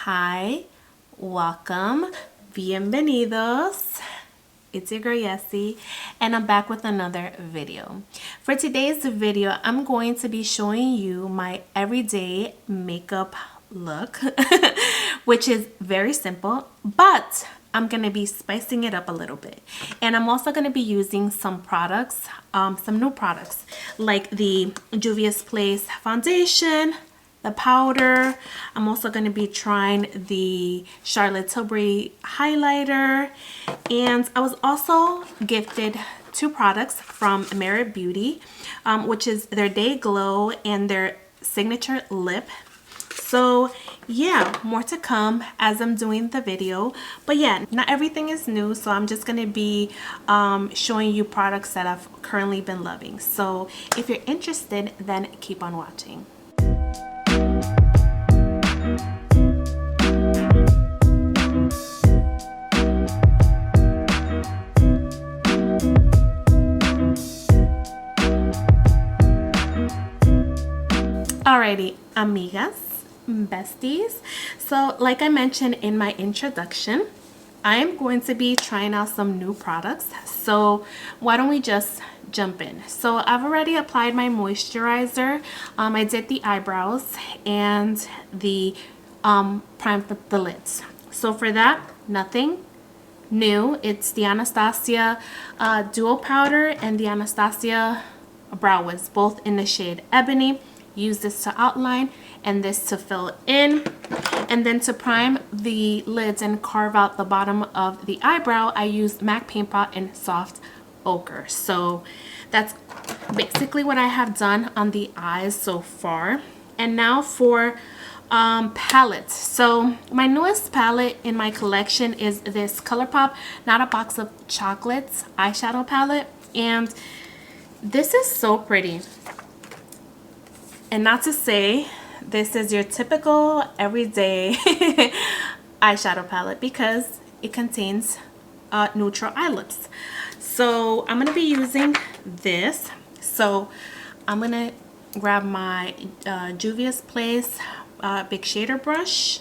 Hi, welcome, bienvenidos. It's your girl Yesi, and I'm back with another video. For today's video, I'm going to be showing you my everyday makeup look, which is very simple, but I'm gonna be spicing it up a little bit. And I'm also gonna be using some products, some new products, like the Juvia's Place foundation, the powder. I'm also going to be trying the Charlotte Tilbury highlighter, and I was also gifted two products from Meritbeauty, which is their Day Glow and their signature lip. So yeah, more to come as I'm doing the video, but yeah, not everything is new, so I'm just going to be showing you products that I've currently been loving. So if you're interested, then keep on watching. Alrighty, amigas, besties. So like I mentioned in my introduction, I am going to be trying out some new products. So why don't we just jump in? So I've already applied my moisturizer. I did the eyebrows and the primed the lids. So for that, nothing new. It's the Anastasia Duo Powder and the Anastasia Brow Wiz, both in the shade Ebony. Use this to outline and this to fill in, and then to prime the lids and carve out the bottom of the eyebrow, I used MAC Paint Pot in Soft Ochre. So that's basically what I have done on the eyes so far. And now for palettes. So my newest palette in my collection is this Colourpop Not a Box of Chocolates eyeshadow palette, and this is so pretty. And not to say this is your typical everyday eyeshadow palette, because it contains neutral eye lips. So I'm going to be using this. So I'm going to grab my Juvia's Place big shader brush,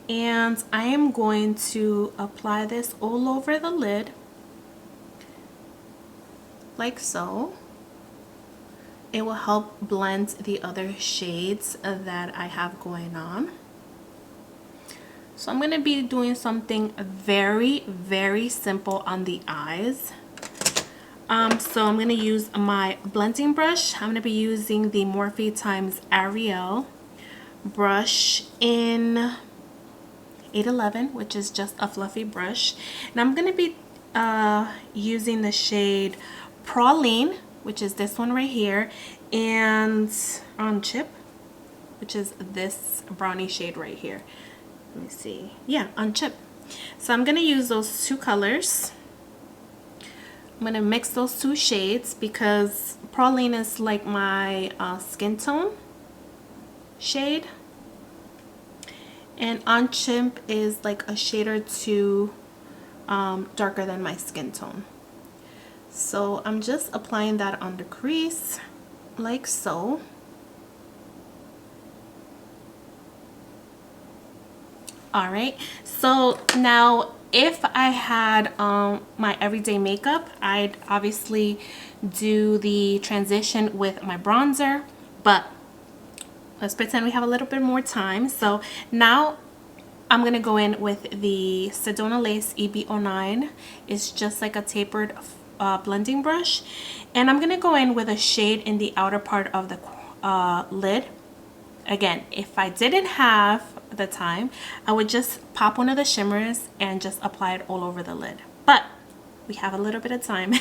and I am going to apply this all over the lid like so. It will help blend the other shades that I have going on. So I'm going to be doing something very, very simple on the eyes. So I'm going to use my blending brush. I'm going to be using the Morphe x Ariel brush in 811, which is just a fluffy brush. And I'm going to be using the shade Praline, which is this one right here, and on Chip, which is this brownie shade right here. Let me see. Yeah, on Chip. So I'm going to use those two colors. I'm going to mix those two shades because Praline is like my skin tone shade, and on Chip is like a shade or two darker than my skin tone. So I'm just applying that on the crease like so. All right, so now if I had my everyday makeup, I'd obviously do the transition with my bronzer, but let's pretend we have a little bit more time. So now I'm gonna go in with the Sedona Lace EB09. It's just like a tapered blending brush, and I'm gonna go in with a shade in the outer part of the lid. Again, if I didn't have the time, I would just pop one of the shimmers and just apply it all over the lid, but we have a little bit of time.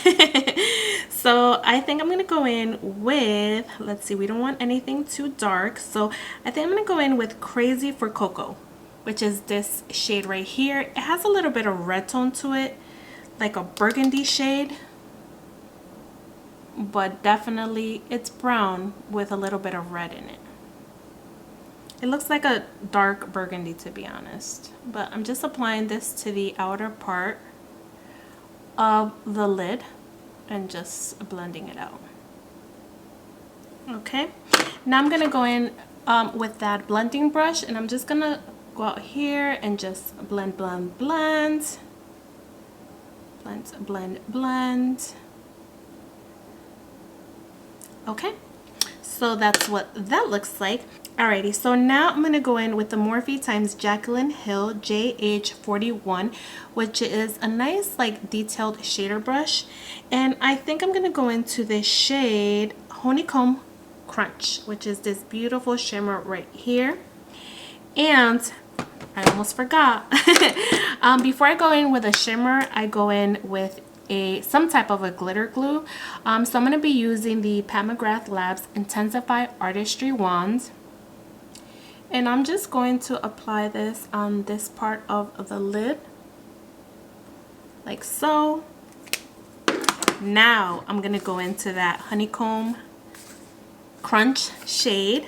So I think I'm gonna go in with, let's see, we don't want anything too dark, so I think I'm gonna go in with Crazy for Cocoa, which is this shade right here. It has a little bit of red tone to it, like a burgundy shade, but definitely it's brown with a little bit of red in it. It looks like a dark burgundy, to be honest, but I'm just applying this to the outer part of the lid and just blending it out. Okay, now I'm gonna go in with that blending brush, and I'm just gonna go out here and just blend, blend, blend. Blend, blend, blend. Okay, so that's what that looks like. Alrighty, so now I'm gonna go in with the Morphe times Jaclyn Hill JH41, which is a nice like detailed shader brush, and I think I'm gonna go into the shade Honeycomb Crunch, which is this beautiful shimmer right here. And I almost forgot. Before I go in with a shimmer, I go in with some type of a glitter glue. So I'm going to be using the McGrath Labs Intensify Artistry wand. And I'm just going to apply this on this part of the lid. Like so. Now I'm going to go into that Honeycomb Crunch shade.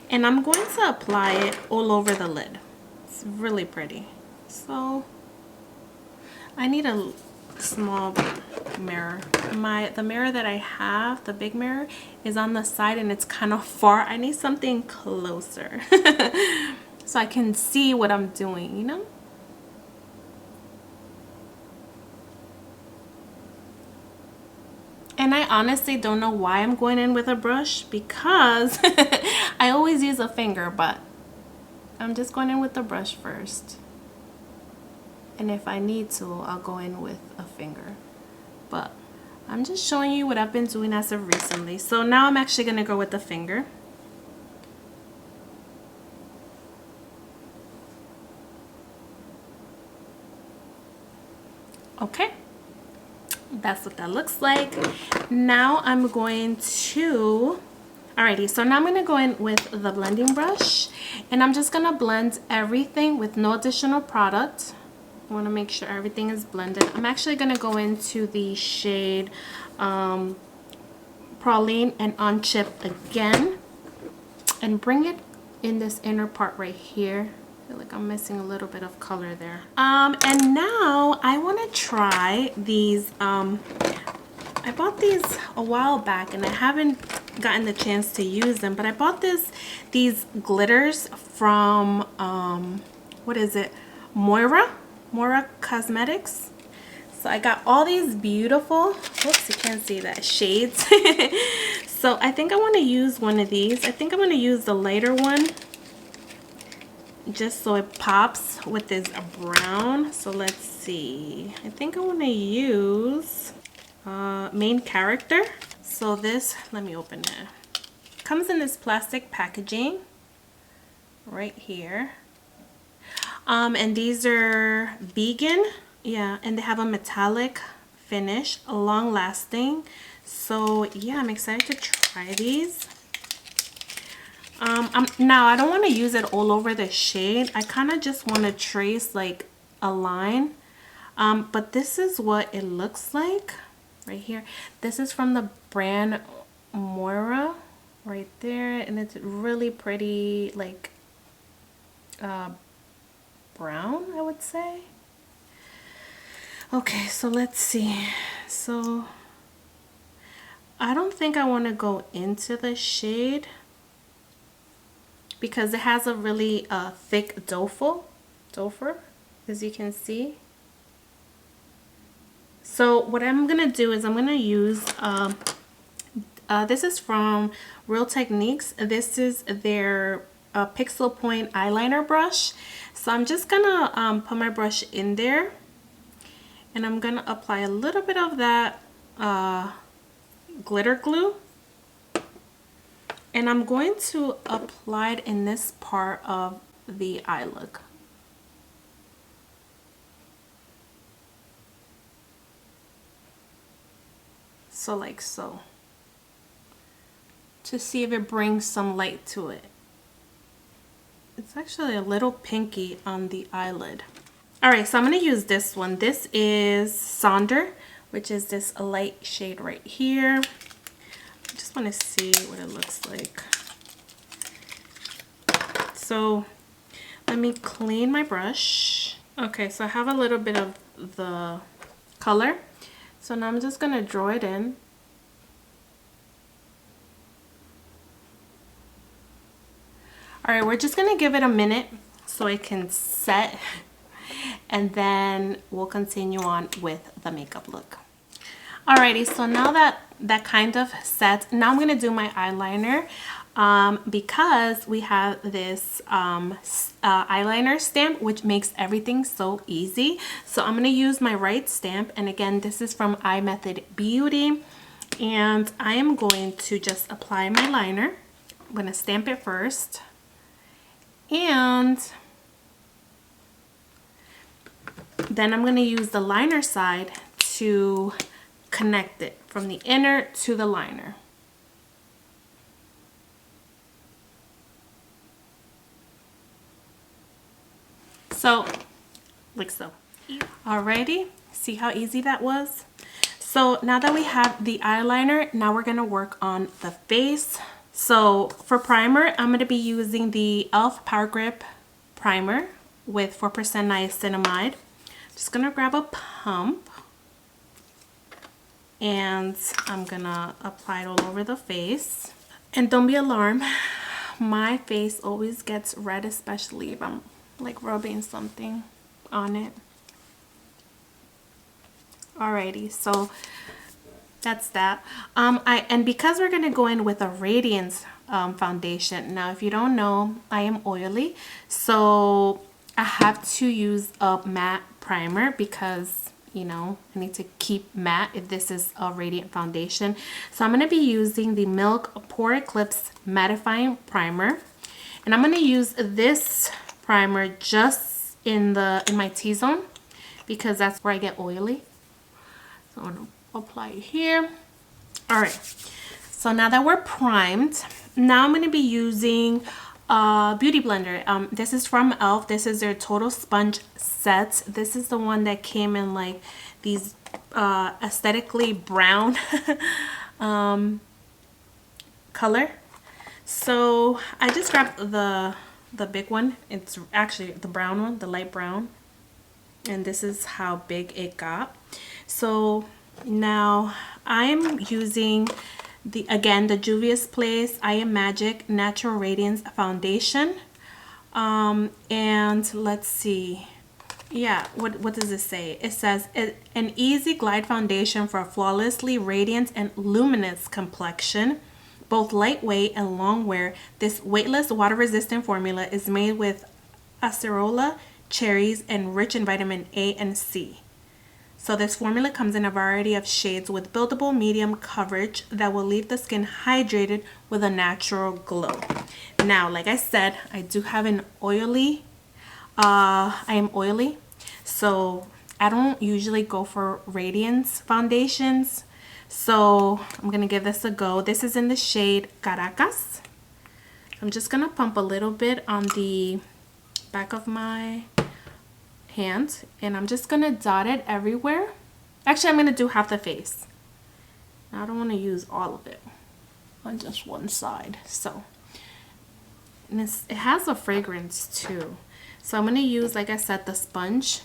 And I'm going to apply it all over the lid. It's really pretty. So I need a small mirror. The mirror that I have, the big mirror, is on the side and it's kind of far. I need something closer so I can see what I'm doing, you know? And I honestly don't know why I'm going in with a brush, because I always use a finger, but I'm just going in with the brush first. And if I need to, I'll go in with a finger. But I'm just showing you what I've been doing as of recently. So now I'm actually going to go with the finger. Okay. That's what that looks like. Now I'm going to, alrighty, so now I'm going to go in with the blending brush, and I'm just going to blend everything with no additional product. I want to make sure everything is blended. I'm actually going to go into the shade Praline and On Chip again and bring it in this inner part right here. I feel like I'm missing a little bit of color there. And now I want to try these. I bought these a while back and I haven't gotten the chance to use them, but I bought these glitters from what is it, Moira Cosmetics. So I got all these beautiful, oops, you can't see that, shades. So I think I want to use one of these. I think I'm going to use the lighter one just so it pops with this brown. So let's see, I think I want to use Main Character. So this, let me open it. Comes in this plastic packaging right here. And these are vegan, yeah, and they have a metallic finish, long lasting. So yeah, I'm excited to try these. Now I don't want to use it all over the shade. I kind of just want to trace like a line. But this is what it looks like right here. This is from the brand Moira right there, and it's really pretty, like brown, I would say. Okay, so let's see. So I don't think I want to go into the shade because it has a really thick dofer, as you can see. So what I'm gonna do is I'm gonna use this is from Real Techniques. This is their Pixel Point eyeliner brush. So I'm just gonna put my brush in there, and I'm gonna apply a little bit of that glitter glue, and I'm going to apply it in this part of the eye look. So like so, to see if it brings some light to it. It's actually a little pinky on the eyelid. Alright, so I'm going to use this one. This is Sonder, which is this light shade right here. I just want to see what it looks like. So let me clean my brush. Okay, so I have a little bit of the color. So now I'm just going to draw it in. Alright, we're just going to give it a minute so it can set, and then we'll continue on with the makeup look. Alrighty, so now that kind of set, now I'm gonna do my eyeliner. Because we have this eyeliner stamp, which makes everything so easy. So I'm going to use my right stamp, and again, this is from Meritbeauty, and I am going to just apply my liner. I'm going to stamp it first, and then I'm going to use the liner side to connect it from the inner to the liner. So, like so. Alrighty, see how easy that was? So now that we have the eyeliner, now we're gonna work on the face. So for primer, I'm gonna be using the e.l.f. Power Grip Primer with 4% niacinamide. Just gonna grab a pump, and I'm gonna apply it all over the face. And don't be alarmed, my face always gets red, especially if I'm like rubbing something on it. Alrighty, so that's that. And because we're gonna go in with a Radiance foundation. Now, if you don't know, I am oily, so I have to use a matte primer because, you know, I need to keep matte if this is a radiant foundation. So I'm gonna be using the Milk Pore Eclipse Mattifying Primer, and I'm gonna use this primer just in my T-zone because that's where I get oily. So I'm gonna apply it here. All right, so now that we're primed, now I'm gonna be using a beauty blender. This is from e.l.f. This is their Total Sponge set. This is the one that came in like these aesthetically brown color. So I just grabbed the big one. It's actually the brown one, the light brown, and this is how big it got. So now I'm using the Juvia's Place I Am Magic Natural Radiance Foundation, and let's see, yeah, what does it say? It says an easy glide foundation for a flawlessly radiant and luminous complexion, both lightweight and long wear. This weightless, water-resistant formula is made with acerola, cherries, and rich in vitamin A and C. So this formula comes in a variety of shades with buildable medium coverage that will leave the skin hydrated with a natural glow. Now, like I said, I do have an oily, I am oily, so I don't usually go for radiance foundations. So I'm gonna give this a go. This is in the shade Caracas. I'm just gonna pump a little bit on the back of my hand, and I'm just gonna dot it everywhere. Actually, I'm gonna do half the face. I don't want to use all of it on just one side. So, and it has a fragrance too. So I'm gonna use, like I said, the sponge.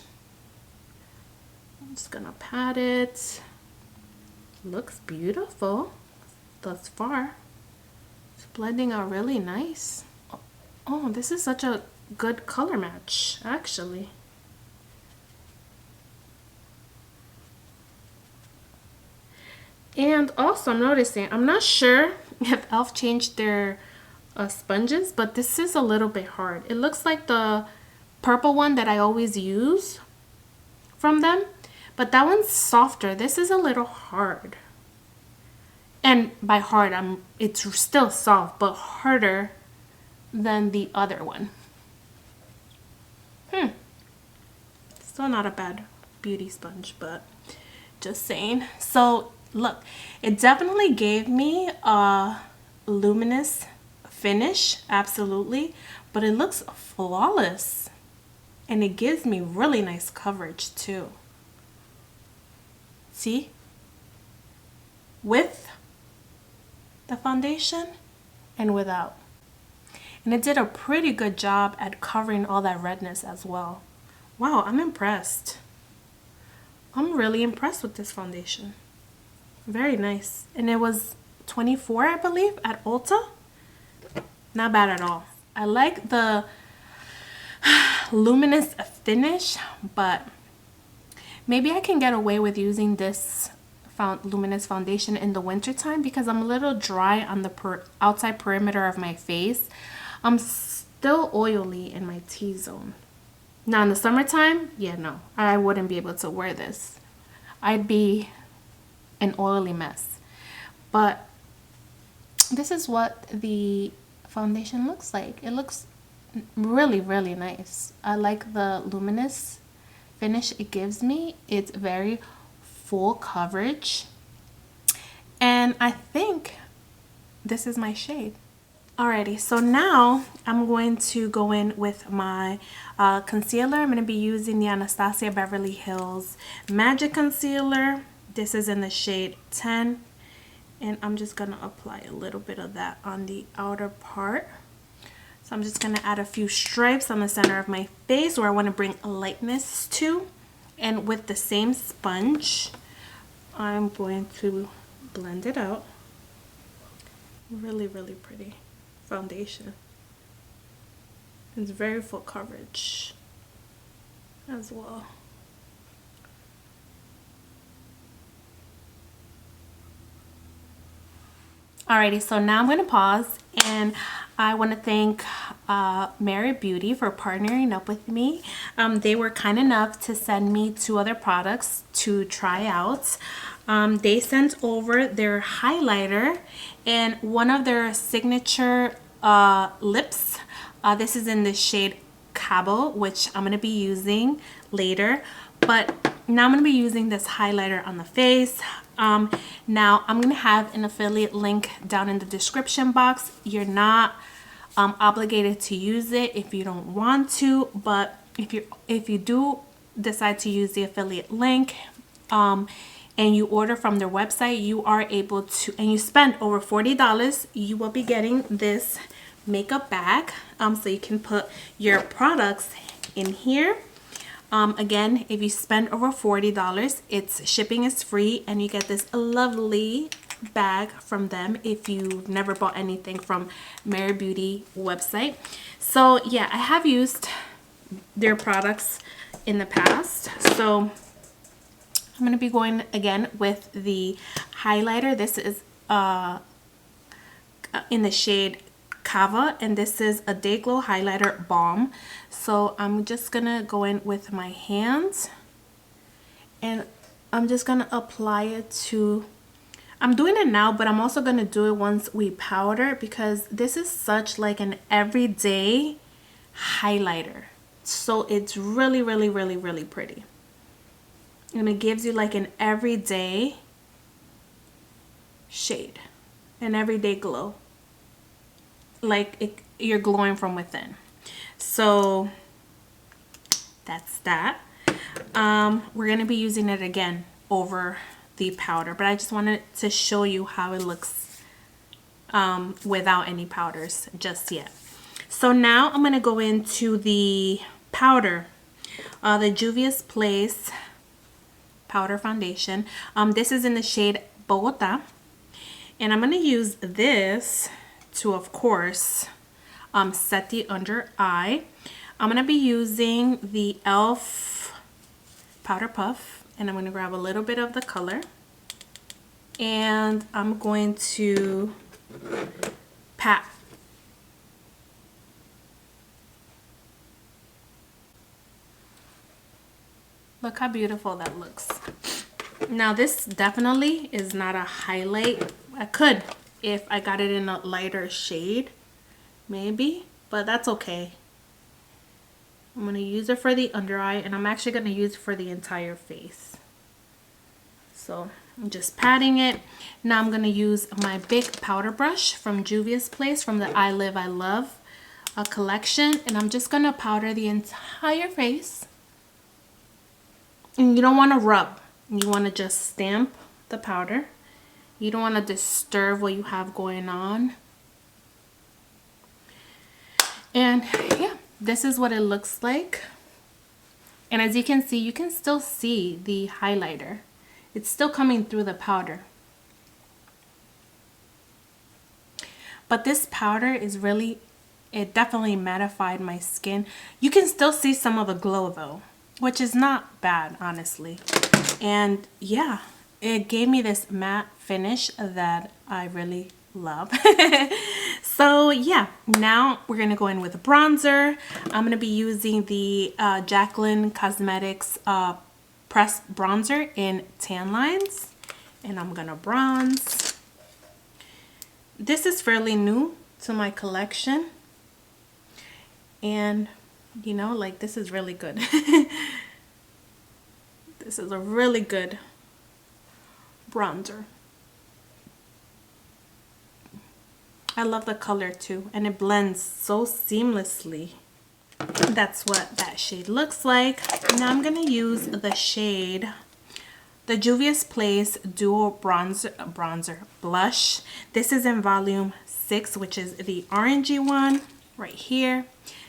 I'm just gonna pat it. Looks beautiful thus far. It's blending out really nice. Oh, this is such a good color match, actually. And also I'm noticing, I'm not sure if e.l.f. changed their sponges, but this is a little bit hard. It looks like the purple one that I always use from them, but that one's softer. This is a little hard. And by hard, it's still soft, but harder than the other one. Still not a bad beauty sponge, but just saying. So look, it definitely gave me a luminous finish, absolutely, but it looks flawless, and it gives me really nice coverage too. See, with the foundation and without, and it did a pretty good job at covering all that redness as well. Wow, I'm impressed. I'm really impressed with this foundation. Very nice. And it was $24, I believe, at Ulta. Not bad at all. I like the luminous finish, but maybe I can get away with using this luminous foundation in the winter time because I'm a little dry on the outside perimeter of my face. I'm still oily in my T-zone. Now in the summertime, yeah, no, I wouldn't be able to wear this. I'd be an oily mess. But this is what the foundation looks like. It looks really, really nice. I like the luminous finish it gives me. It's very full coverage, and I think this is my shade. Alrighty, so now I'm going to go in with my concealer. I'm going to be using the Anastasia Beverly Hills Magic Concealer. This is in the shade 10, and I'm just going to apply a little bit of that on the outer part. So I'm just going to add a few stripes on the center of my face where I want to bring a lightness to. And with the same sponge, I'm going to blend it out. Really, really pretty foundation. It's very full coverage as well. Alrighty, so now I'm going to pause, and I want to thank Meritbeauty for partnering up with me. They were kind enough to send me 2 other products to try out. They sent over their highlighter and one of their signature lips. This is in the shade Cabo, which I'm going to be using later. But now I'm going to be using this highlighter on the face. Now I'm going to have an affiliate link down in the description box. You're not obligated to use it if you don't want to, but if you do decide to use the affiliate link and you order from their website, you are able to, and you spend over $40, you will be getting this makeup bag, so you can put your products in here. Again, if you spend over $40, its shipping is free, and you get this lovely bag from them if you've never bought anything from Meritbeauty website. So yeah, I have used their products in the past, so I'm going to be going again with the highlighter. This is in the shade Cava, and this is a Day Glow highlighter balm. So I'm just gonna go in with my hands, and I'm just gonna apply it to, I'm doing it now, but I'm also gonna do it once we powder, because this is such like an everyday highlighter. So it's really, really, really, really pretty, and it gives you like an everyday shade, an everyday glow, like you're glowing from within. So that's that. We're gonna be using it again over the powder, but I just wanted to show you how it looks without any powders just yet. So now I'm gonna go into the powder, the Juvia's Place powder foundation. This is in the shade Bogota, and I'm gonna use this to, of course, set the under eye. I'm gonna be using the e.l.f. powder puff, and I'm gonna grab a little bit of the color, and I'm going to pat. Look how beautiful that looks. Now this definitely is not a highlight. I could, if I got it in a lighter shade, maybe, but that's okay. I'm going to use it for the under eye, and I'm actually going to use it for the entire face. So I'm just patting it. Now I'm going to use my big powder brush from Juvia's Place, from the I Live I Love collection, and I'm just going to powder the entire face. And you don't want to rub, you want to just stamp the powder. You don't want to disturb what you have going on. And yeah, this is what it looks like. And as you can see, you can still see the highlighter. It's still coming through the powder. But this powder is really It definitely mattified my skin. You can still see some of the glow though, which is not bad, honestly. And yeah, it gave me this matte finish that I really love. So yeah, now we're gonna go in with a bronzer. I'm gonna be using the Jaclyn Cosmetics pressed bronzer in Tan Lines, and I'm gonna bronze. This is fairly new to my collection, and you know, like, this is really good. This is a really good bronzer. I love the color too, and it blends so seamlessly. That's what that shade looks like. Now I'm gonna use the shade, the Juvia's Place Dual Bronzer Blush. This is in volume 6, which is the orangey one right here.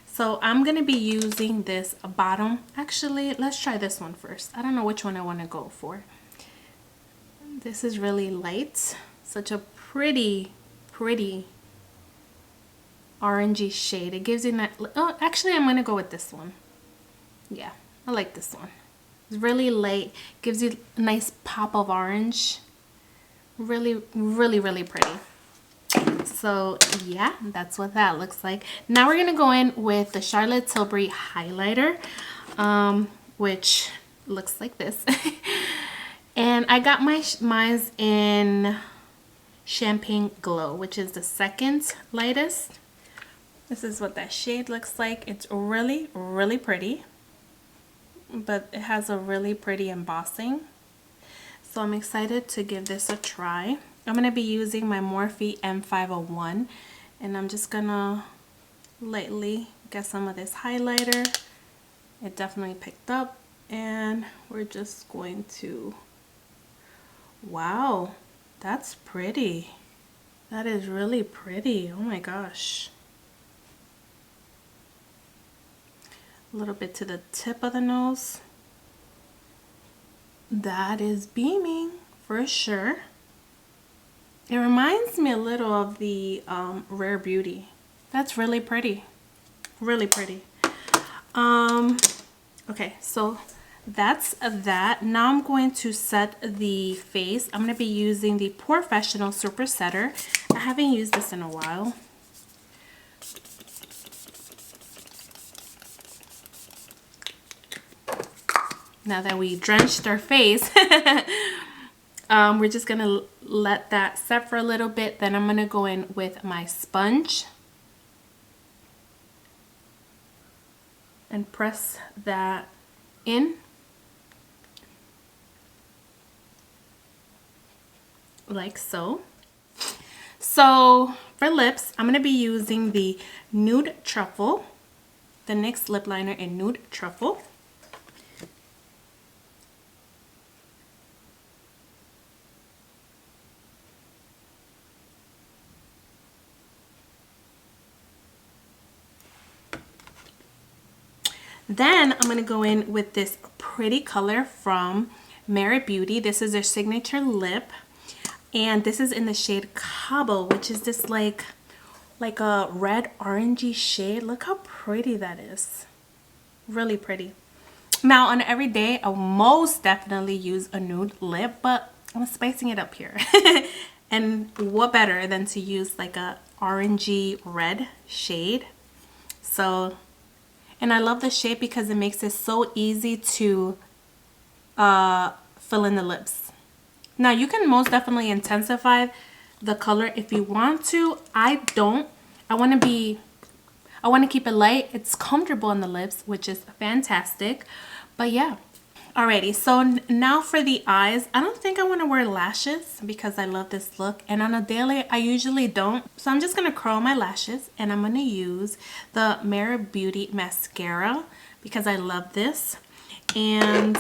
So I'm gonna be using this bottom. Actually, let's try this one first. I don't know which one I want to go for. This is really light, such a pretty orangey shade. It gives you that. Oh, actually, I'm gonna go with this one. Yeah, I like this one. It's really light, gives you a nice pop of orange. Really pretty. So yeah, that's what that looks like. Now we're gonna go in with the Charlotte Tilbury highlighter, which looks like this. And I got mine's in Champagne Glow, which is the second lightest. This is what that shade looks like. It's really pretty, but it has a really pretty embossing. So I'm excited to give this a try. I'm going to be using my Morphe M501, and I'm just going to lightly get some of this highlighter. It definitely picked up, and we're just going to, wow, that's pretty. That is really pretty. Oh my gosh. A little bit to the tip of the nose. That is beaming for sure. It reminds me a little of the Rare Beauty. That's really pretty. Really pretty. Okay, so that's that. Now I'm going to set the face. I'm going to be using the Professional Super Setter. I haven't used this in a while. Now that we drenched our face, we're just gonna let that set for a little bit. Then I'm gonna go in with my sponge and press that in like so. So for lips, I'm gonna be using the Nude Truffle, the NYX lip liner in Nude Truffle. Then I'm going to go in with this pretty color from Meritbeauty. This is their signature lip, and this is in the shade Cabo, which is this like a red orangey shade. Look how pretty that is. Really pretty. Now on every day, I'll most definitely use a nude lip, but I'm spicing it up here. And what better than to use like a orangey red shade. So, and I love the shade because it makes it so easy to fill in the lips. Now you can most definitely intensify the color if you want to. I don't. I want to keep it light. It's comfortable in the lips, which is fantastic. But yeah. Alrighty, so now for the eyes. I don't think I want to wear lashes because I love this look, and on a daily I usually don't. So I'm just going to curl my lashes, and I'm going to use the Meritbeauty mascara because I love this, and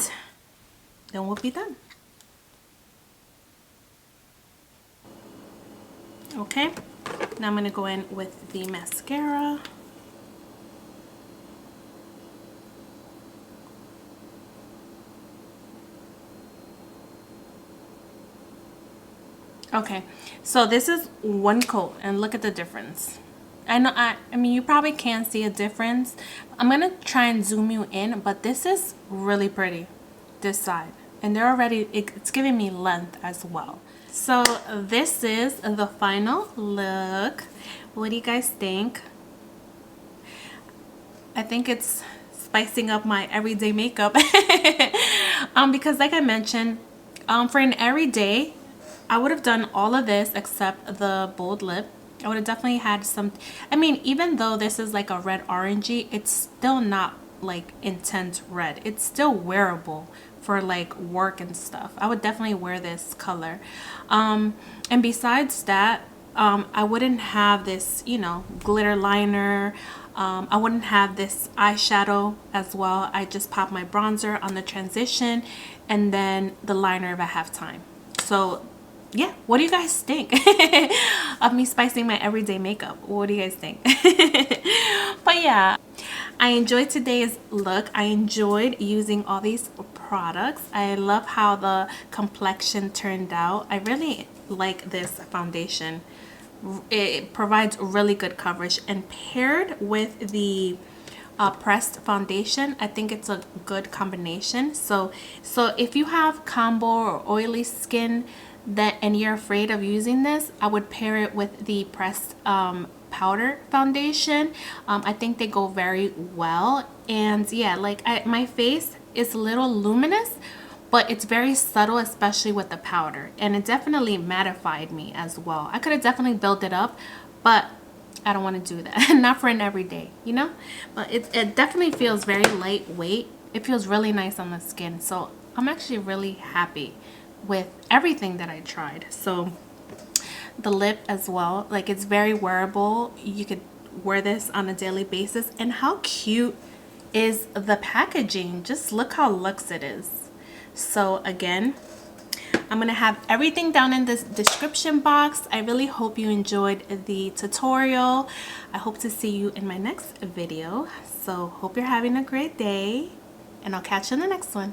then we'll be done. Okay, now I'm going to go in with the mascara. Okay, so this is one coat, and look at the difference. I know, I mean, you probably can't see a difference. I'm gonna try and zoom you in, but this is really pretty, this side. And they're already, it's giving me length as well. So this is the final look. What do you guys think? I think it's spicing up my everyday makeup. Because like I mentioned, for an everyday, I would have done all of this except the bold lip. I would have definitely had some, I mean, even though this is like a red orangey, it's still not like intense red. It's still wearable for like work and stuff. I would definitely wear this color. And besides that, I wouldn't have this, you know, glitter liner. I wouldn't have this eyeshadow as well. I just pop my bronzer on the transition and then the liner if I have time. So yeah, what do you guys think of me spicing my everyday makeup? What do you guys think? But yeah, I enjoyed today's look. I enjoyed using all these products. I love how the complexion turned out. I really like this foundation. It provides really good coverage, and paired with the pressed foundation, I think it's a good combination. So if you have combo or oily skin and you're afraid of using this, I would pair it with the pressed powder foundation. I think they go very well. And yeah, like my face is a little luminous, but it's very subtle, especially with the powder, and it definitely mattified me as well. I could have definitely built it up, but I don't want to do that. Not for an everyday, you know. But it definitely feels very lightweight. It feels really nice on the skin, so I'm actually really happy with everything that I tried. So the lip as well, like, it's very wearable. You could wear this on a daily basis. And how cute is the packaging? Just look how luxe it is. So again, I'm gonna have everything down in this description box. I really hope you enjoyed the tutorial. I hope to see you in my next video. So hope you're having a great day, and I'll catch you in the next one.